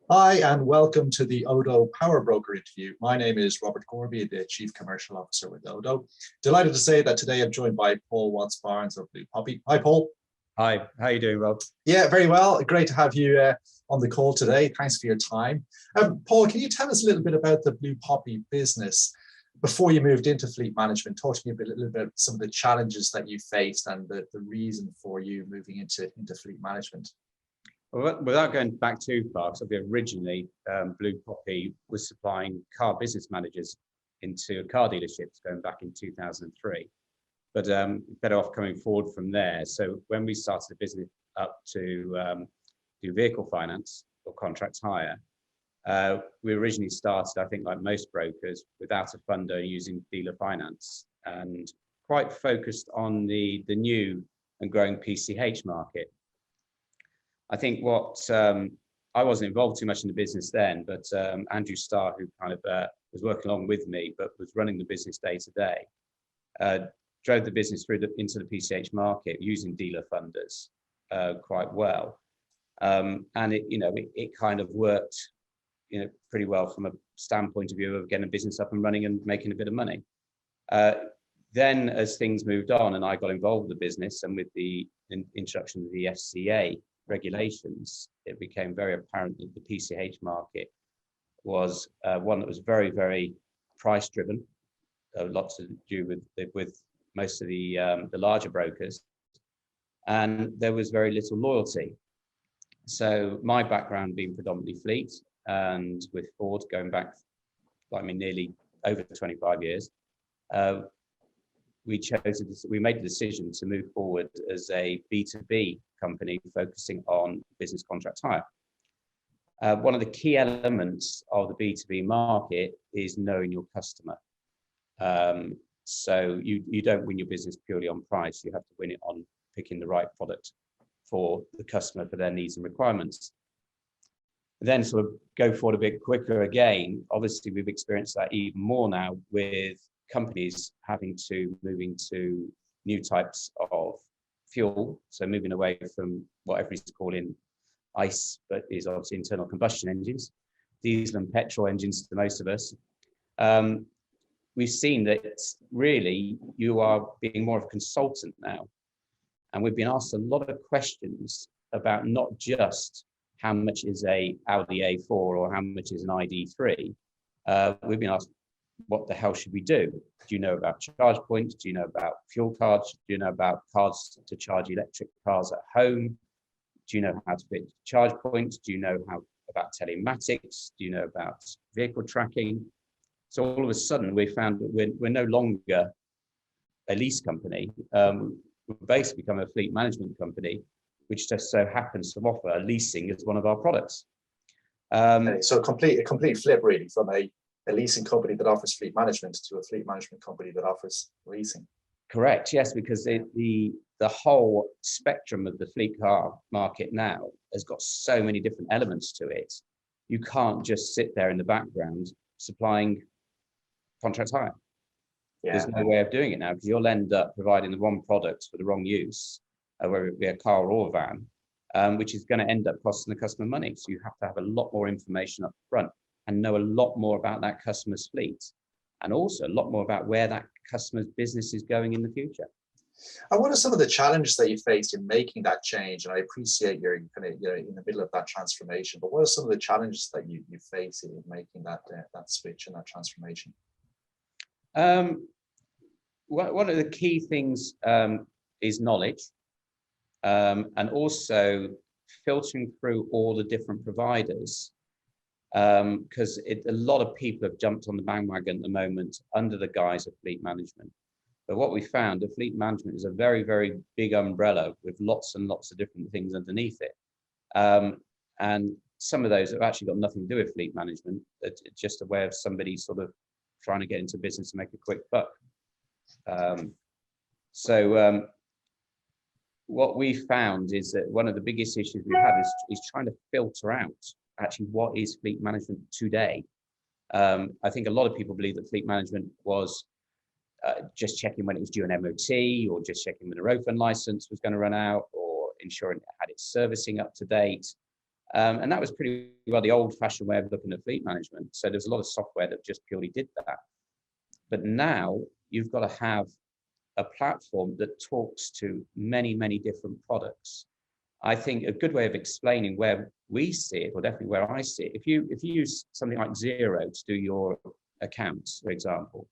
Hi, and welcome to the ODO Power Broker interview. My name is Robert Corby, the Chief Commercial Officer with ODO. Delighted to say that today I'm joined by Paul Watts-Barnes of Blue Poppy. Hi, Paul. Hi, how are you doing, Rob? Yeah, very well. Great to have you on the call today. Thanks for your time. Paul, can you tell us a little bit about the Blue Poppy business before you moved into fleet management? Talk to me a little bit about some of the challenges that you faced and the reason for you moving into fleet management. Well, without going back too far, so originally Blue Poppy was supplying car business managers into car dealerships going back in 2003. But better off coming forward from there. So when we started the business up to do vehicle finance or contract hire, we originally started, I think, like most brokers, without a funder using dealer finance and quite focused on the new and growing PCH market. I think what I wasn't involved too much in the business then, but Andrew Starr, who kind of was working along with me, but was running the business day to day, drove the business through into the PCH market using dealer funders quite well, and it kind of worked, pretty well from a standpoint of view of getting a business up and running and making a bit of money. Then, as things moved on, and I got involved with the business, and with the introduction of the FCA regulations, it became very apparent that the PCH market was one that was very, very price driven, lots to do with most of the larger brokers, and there was very little loyalty. So my background being predominantly fleet, and with Ford going back, nearly over 25 years, we made the decision to move forward as a B2B company focusing on business contract hire. One of the key elements of the B2B market is knowing your customer. So you don't win your business purely on price. You have to win it on picking the right product for the customer, for their needs and requirements. Then sort of go forward a bit quicker again. Obviously, we've experienced that even more now with companies having to move into new types of fuel. So moving away from what everybody's calling ICE, but is obviously internal combustion engines, diesel and petrol engines to most of us. We've seen that really you are being more of a consultant now. And we've been asked a lot of questions about not just how much is a Audi A4 or how much is an ID3. We've been asked, what the hell should we do? Do you know about charge points? Do you know about fuel cards? Do you know about cards to charge electric cars at home? Do you know how to fit charge points? Do you know about telematics? Do you know about vehicle tracking? So all of a sudden we found that we're no longer a lease company. We've basically become a fleet management company, which just so happens to offer leasing as one of our products. Okay, so a complete flip really from a leasing company that offers fleet management to a fleet management company that offers leasing. Correct, yes, because the whole spectrum of the fleet car market now has got so many different elements to it. You can't just sit there in the background supplying contract hire. Yeah. There's no way of doing it now, because you'll end up providing the wrong product for the wrong use, whether it be a car or a van, which is going to end up costing the customer money. So you have to have a lot more information up front and know a lot more about that customer's fleet, and also a lot more about where that customer's business is going in the future. And what are some of the challenges that you faced in making that change? And I appreciate you're in the middle of that transformation, but what are some of the challenges that you face in making that switch and that transformation? One of the key things is knowledge, and also filtering through all the different providers. Because a lot of people have jumped on the bandwagon at the moment under the guise of fleet management. But what we found, the fleet management is a very, very big umbrella with lots and lots of different things underneath it. And some of those have actually got nothing to do with fleet management. It's just a way of somebody sort of trying to get into business to make a quick buck. What we found is that one of the biggest issues we have is trying to filter out actually what is fleet management today. I think a lot of people believe that fleet management was just checking when it was due an MOT, or just checking when a road fund license was going to run out, or ensuring it had its servicing up to date. And that was pretty well the old-fashioned way of looking at fleet management. So there's a lot of software that just purely did that. But now you've got to have a platform that talks to many, many different products. I think a good way of explaining where we see it, or definitely where I see it, if you use something like Xero to do your accounts, for example,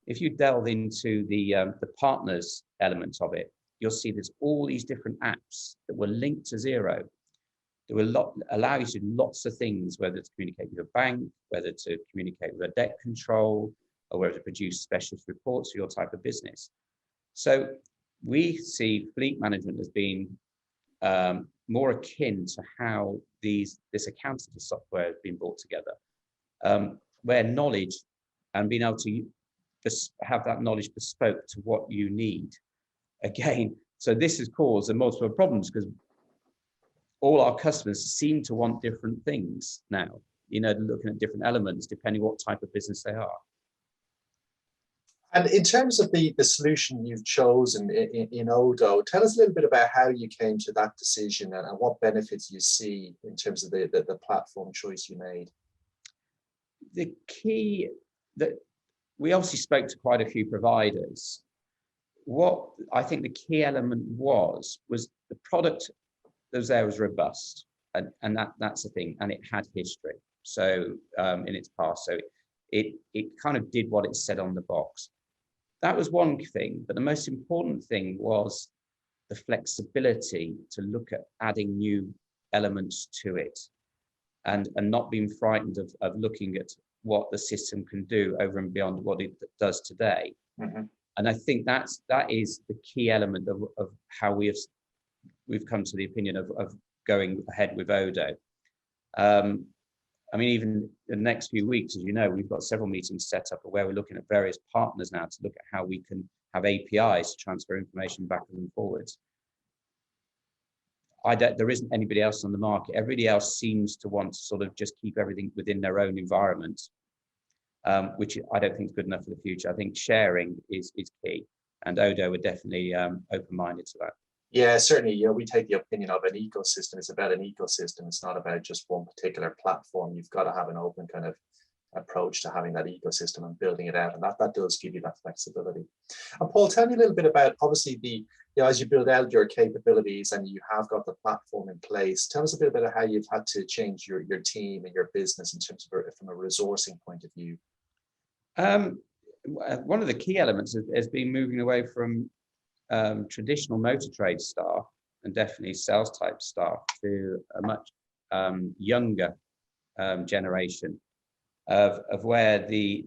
if you delve into the partners element of it, you'll see there's all these different apps that were linked to Xero. They will allow you to do lots of things, whether to communicate with a bank, whether to communicate with a debt control, or whether to produce specialist reports for your type of business. So we see fleet management as being more akin to how this accounting software has been brought together, where knowledge and being able to have that knowledge bespoke to what you need. Again, so this has caused multiple problems because all our customers seem to want different things now, looking at different elements depending what type of business they are. And in terms of the solution you've chosen in ODO, tell us a little bit about how you came to that decision and what benefits you see in terms of the platform choice you made. The key that we obviously spoke to quite a few providers. What I think the key element was the product that was there was robust, and that's the thing, and it had history. So in its past, so it kind of did what it said on the box. That was one thing, but the most important thing was the flexibility to look at adding new elements to it, and not being frightened of looking at what the system can do over and beyond what it does today. Mm-hmm. And I think that is the key element of how we've come to the opinion of going ahead with ODO. I mean, even the next few weeks, as you know, we've got several meetings set up where we're looking at various partners now to look at how we can have APIs to transfer information backwards and forwards. There isn't anybody else on the market. Everybody else seems to want to sort of just keep everything within their own environment, which I don't think is good enough for the future. I think sharing is key, and ODO are definitely open-minded to that. Yeah, certainly. We take the opinion of an ecosystem. It's about an ecosystem. It's not about just one particular platform. You've got to have an open kind of approach to having that ecosystem and building it out, and that does give you that flexibility. And Paul, tell me a little bit about, obviously, as you build out your capabilities and you have got the platform in place. Tell us a bit about how you've had to change your team and your business in terms of from a resourcing point of view. One of the key elements has been moving away from traditional motor trade staff and definitely sales type staff to a much younger generation of where the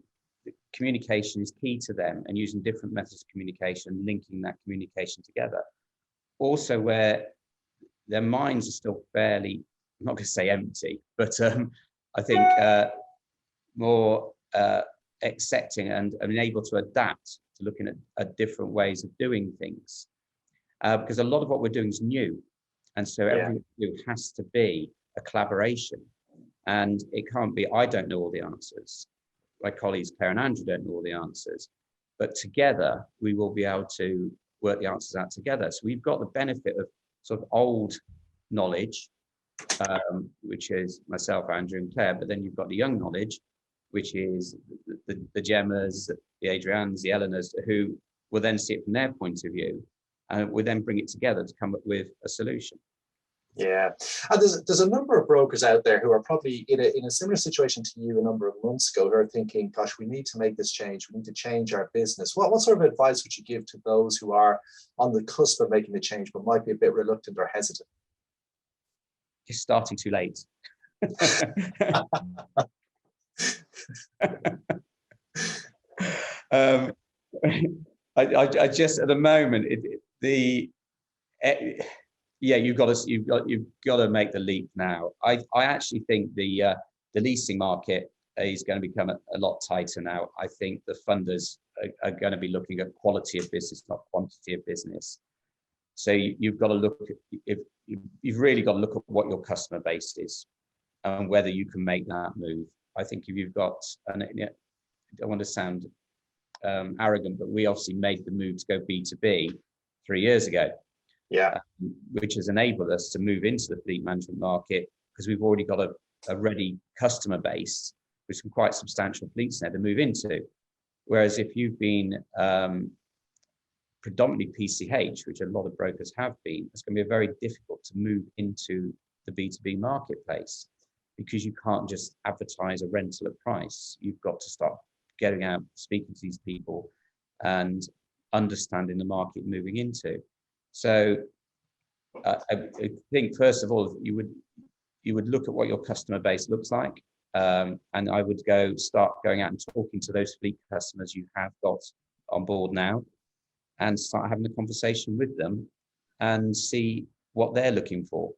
communication is key to them, and using different methods of communication, linking that communication together. Also where their minds are still fairly, I'm not going to say empty, but I think more accepting and able to adapt to looking at different ways of doing things, because a lot of what we're doing is new, and so everything we do has to be a collaboration, and it can't be I don't know all the answers, my colleagues Claire and Andrew don't know all the answers, but together we will be able to work the answers out together. So we've got the benefit of sort of old knowledge, which is myself, Andrew and Claire, but then you've got the young knowledge, which is the Gemmas, the Adrians, the Eleanors, who will then see it from their point of view, and we'll then bring it together to come up with a solution. Yeah, and there's a number of brokers out there who are probably in a similar situation to you a number of months ago, who are thinking, gosh, we need to make this change. We need to change our business. What sort of advice would you give to those who are on the cusp of making the change, but might be a bit reluctant or hesitant? It's starting too late. I just at the moment you've got to make the leap now. I actually think the leasing market is going to become a lot tighter now. I think the funders are going to be looking at quality of business, not quantity of business. So you've got to look at, you've really got to look at what your customer base is and whether you can make that move. I think if you've got, and I don't want to sound arrogant, but we obviously made the move to go B2B 3 years ago. Yeah, which has enabled us to move into the fleet management market because we've already got a ready customer base with some quite substantial fleets there to move into. Whereas if you've been predominantly PCH, which a lot of brokers have been, it's going to be very difficult to move into the B2B marketplace, because you can't just advertise a rental at price. You've got to start getting out, speaking to these people and understanding the market moving into. So I think, first of all, you would look at what your customer base looks like. And I would start going out and talking to those fleet customers you have got on board now, and start having a conversation with them and see what they're looking for.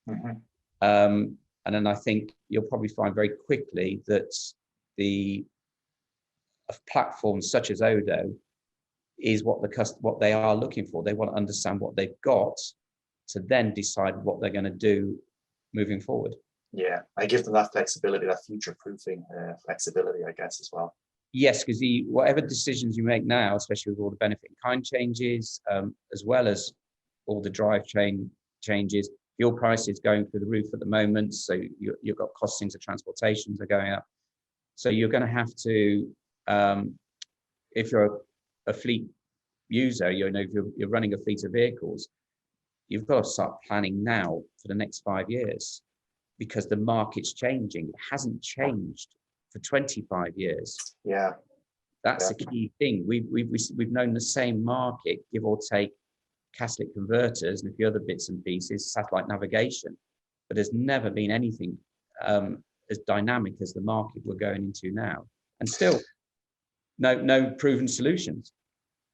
Mm-hmm. And then I think you'll probably find very quickly that the platforms such as ODO is what they are looking for. They want to understand what they've got to then decide what they're going to do moving forward. Yeah, I give them that flexibility, that future-proofing flexibility, I guess, as well. Yes, because whatever decisions you make now, especially with all the benefit in kind changes, as well as all the drivetrain changes, fuel prices going through the roof at the moment. So you've got costings of transportations are going up. So you're going to have to, if you're a fleet user, if you're running a fleet of vehicles, you've got to start planning now for the next 5 years, because the market's changing. It hasn't changed for 25 years. Yeah, that's a key thing. We've known the same market, give or take, catalytic converters and a few other bits and pieces, satellite navigation, but there's never been anything as dynamic as the market we're going into now, and still no proven solutions.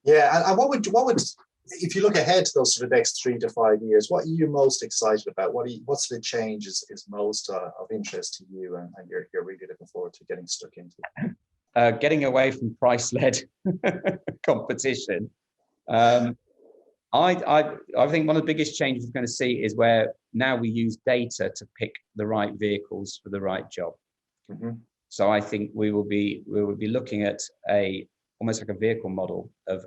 Yeah, and what would if you look ahead to those sort of next 3 to 5 years, what are you most excited about? What sort of change is most of interest to you, and you're really looking forward to getting stuck into? Getting away from price-led competition. I think one of the biggest changes we're going to see is where now we use data to pick the right vehicles for the right job. Mm-hmm. So I think we will be looking at almost like a vehicle model of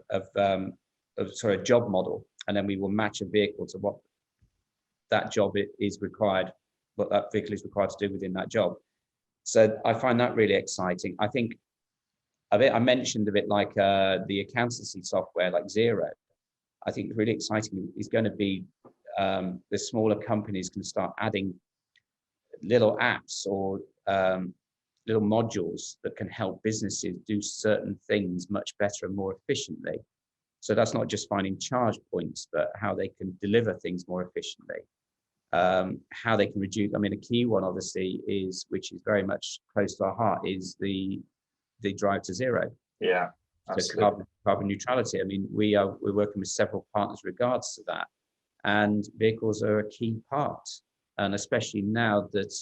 sort of job model, and then we will match a vehicle to what that job is required, what that vehicle is required to do within that job. So I find that really exciting. I think I mentioned a bit like the accountancy software like Xero. I think really exciting is going to be the smaller companies can start adding little apps or little modules that can help businesses do certain things much better and more efficiently. So that's not just finding charge points, but how they can deliver things more efficiently, how they can reduce. I mean, a key one, obviously, which is very much close to our heart, is the drive to zero. Yeah, absolutely. So carbon neutrality. I mean, we're working with several partners regards to that, and vehicles are a key part. And especially now that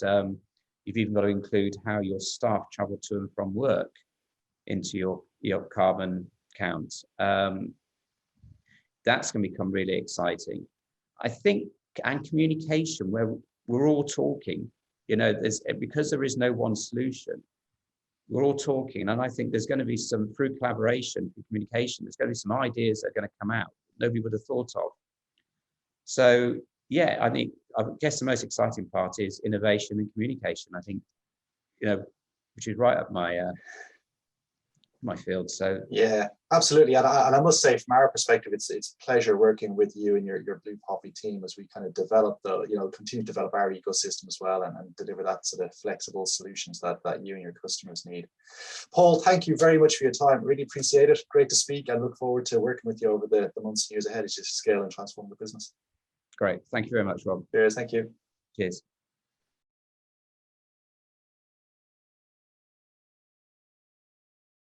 you've even got to include how your staff travel to and from work into your carbon count. That's going to become really exciting, I think. And communication, where we're all talking, because there is no one solution, we're all talking. And I think there's going to be through collaboration, through communication, there's going to be some ideas that are going to come out that nobody would have thought of. So yeah, I guess the most exciting part is innovation and communication. I think, which is right up my field. So yeah, absolutely. And I must say, from our perspective, it's a pleasure working with you and your Blue Poppy team as we kind of develop continue to develop our ecosystem as well, and deliver that sort of flexible solutions that you and your customers need. Paul, thank you very much for your time. Really appreciate it. Great to speak, and look forward to working with you over the months and years ahead as you scale and transform the business. Great. Thank you very much, Rob. Cheers. Thank you. Cheers.